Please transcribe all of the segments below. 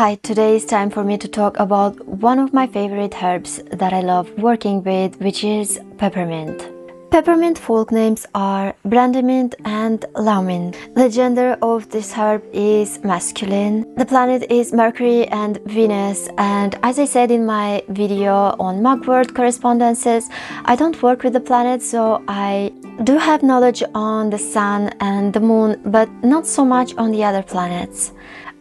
Hi, today is time for me to talk about one of my favorite herbs that I love working with, which is peppermint. Peppermint folk names are brandymint and laumint. The gender of this herb is masculine. The planet is Mercury and Venus, and as I said in my video on mugwort correspondences, I don't work with the planets, so I do have knowledge on the sun and the moon, but not so much on the other planets.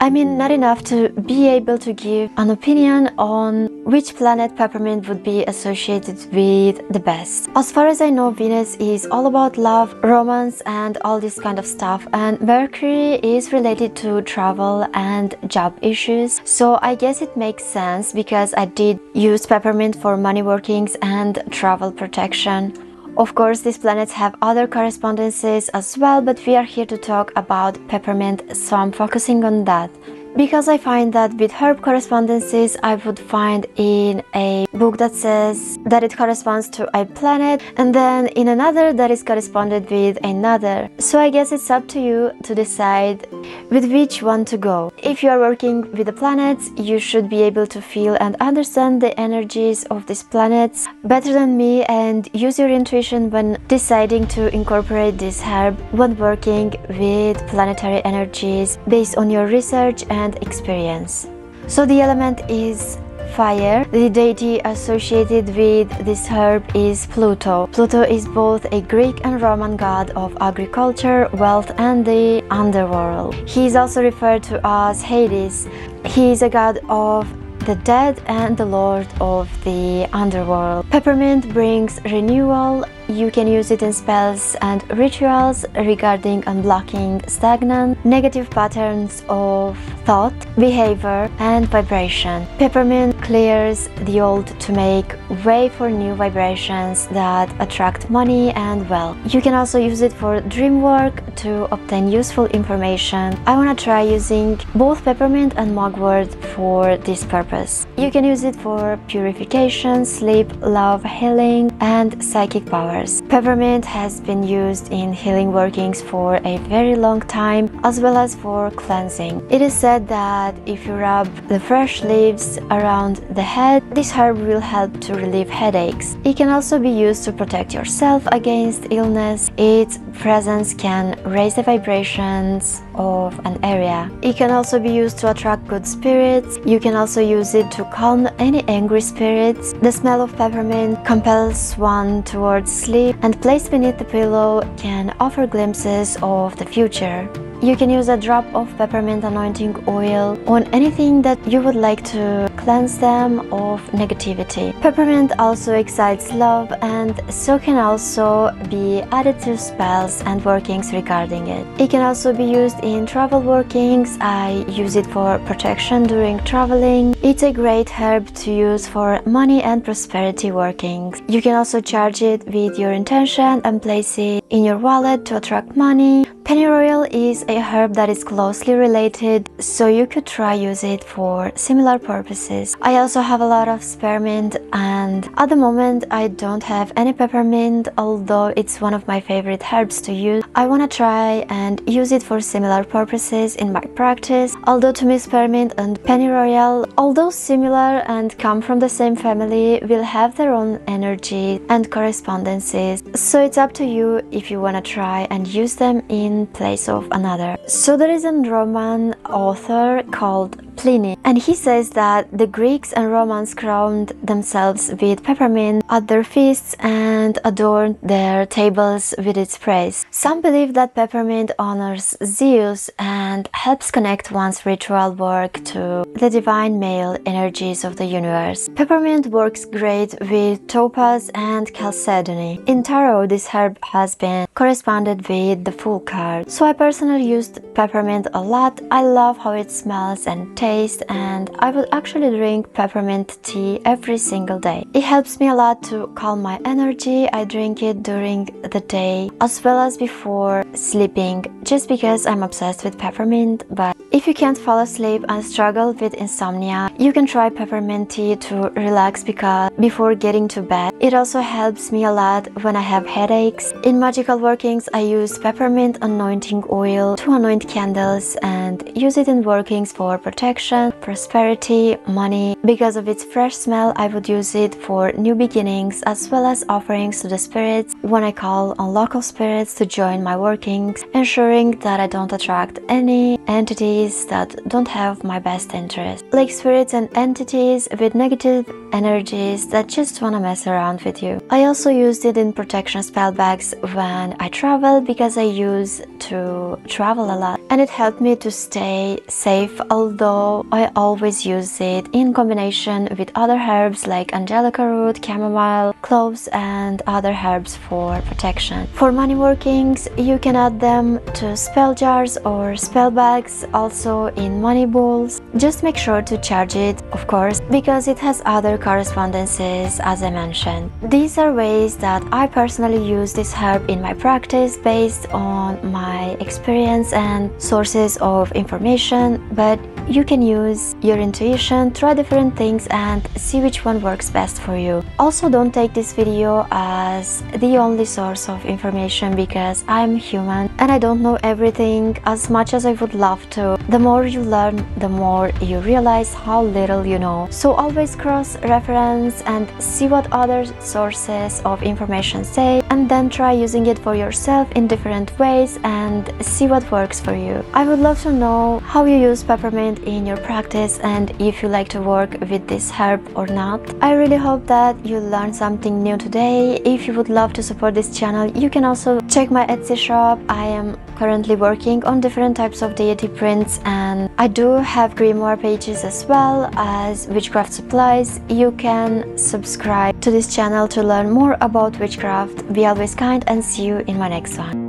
I mean, not enough to be able to give an opinion on which planet peppermint would be associated with the best. As far as I know, Venus is all about love, romance and all this kind of stuff, and Mercury is related to travel and job issues. So I guess it makes sense because I did use peppermint for money workings and travel protection. Of course, these planets have other correspondences as well, but we are here to talk about peppermint, so I'm focusing on that. Because I find that with herb correspondences, I would find in a book that says that it corresponds to a planet, and then in another that is corresponded with another. So I guess it's up to you to decide with which one to go. If you are working with the planets, you should be able to feel and understand the energies of these planets better than me and use your intuition when deciding to incorporate this herb when working with planetary energies based on your research and experience. So the element is fire. The deity associated with this herb is Pluto. Pluto is both a Greek and Roman god of agriculture, wealth and the underworld. He is also referred to as Hades. He is a god of the dead and the lord of the underworld. Peppermint brings renewal. You can use it in spells and rituals regarding unblocking stagnant, negative patterns of thought, behavior, and vibration. Peppermint clears the old to make way for new vibrations that attract money and wealth. You can also use it for dream work to obtain useful information. I want to try using both peppermint and mugwort for this purpose. You can use it for purification, sleep, love, healing, and psychic powers. Peppermint has been used in healing workings for a very long time, as well as for cleansing. It is said that if you rub the fresh leaves around the head, this herb will help to relieve headaches. It can also be used to protect yourself against illness. Its presence can raise the vibrations of an area. It can also be used to attract good spirits. You can also use it to calm any angry spirits. The smell of peppermint compels one towards sleep, and placed beneath the pillow can offer glimpses of the future. You can use a drop of peppermint anointing oil on anything that you would like to cleanse them of negativity. Peppermint also excites love, and so can also be added to spells and workings regarding it. It can also be used in travel workings. I use it for protection during traveling. It's a great herb to use for money and prosperity workings. You can also charge it with your intention and place it in your wallet to attract money. Pennyroyal is a herb that is closely related, so you could try use it for similar purposes. I also have a lot of spearmint, and at the moment I don't have any peppermint, although it's one of my favorite herbs to use. I want to try and use it for similar purposes in my practice. Although to me spearmint and pennyroyal, although similar and come from the same family, will have their own energy and correspondences, so it's up to you if you want to try and use them in place of another. So there is a Roman author called Pliny, and he says that the Greeks and Romans crowned themselves with peppermint at their feasts and adorned their tables with its praise. Some believe that peppermint honors Zeus and helps connect one's ritual work to the divine male energies of the universe. Peppermint works great with topaz and chalcedony. In tarot, this herb has been corresponded with the Fool card. So I personally used peppermint a lot. I love how it smells and tastes, and I would actually drink peppermint tea every single day. It helps me a lot to calm my energy. I drink it during the day as well as before sleeping, just because I'm obsessed with peppermint. But if you can't fall asleep and struggle with insomnia, you can try peppermint tea to relax, because before getting to bed, It also helps me a lot when I have headaches. In magical workings, I use peppermint anointing oil to anoint candles and use it in workings for protection, prosperity, money. Because of its fresh smell, I would use it for new beginnings as well as offerings to the spirits when I call on local spirits to join my workings, ensuring that I don't attract any entities that don't have my best interest, like spirits and entities with negative energies that just wanna mess around with you. I also used it in protection spell bags when I travel because I used to travel a lot, and it helped me to stay safe, although I always use it in combination with other herbs like angelica root, chamomile, cloves and other herbs for protection. For money workings, you can add them to spell jars or spell bags, also in money bowls. Just make sure to charge it, of course, because it has other correspondences as I mentioned. These are ways that I personally use this herb in my practice based on my experience and sources of information, but you can use your intuition, try different things and see which one works best for you. Also, don't take this video as the only source of information because I'm human and I don't know everything as much as I would love to. The more you learn, the more you realize how little you know. So always cross-reference and see what other sources of information say, and then try using it for yourself in different ways and see what works for you. I would love to know how you use peppermint in your practice and if you like to work with this herb or not. I really hope that you learned something new today. If you would love to support this channel, you can also check my Etsy shop. I am currently working on different types of deity prints and I do have grimoire pages as well as witchcraft supplies. You can subscribe to this channel to learn more about witchcraft. Be always kind and see you in my next one.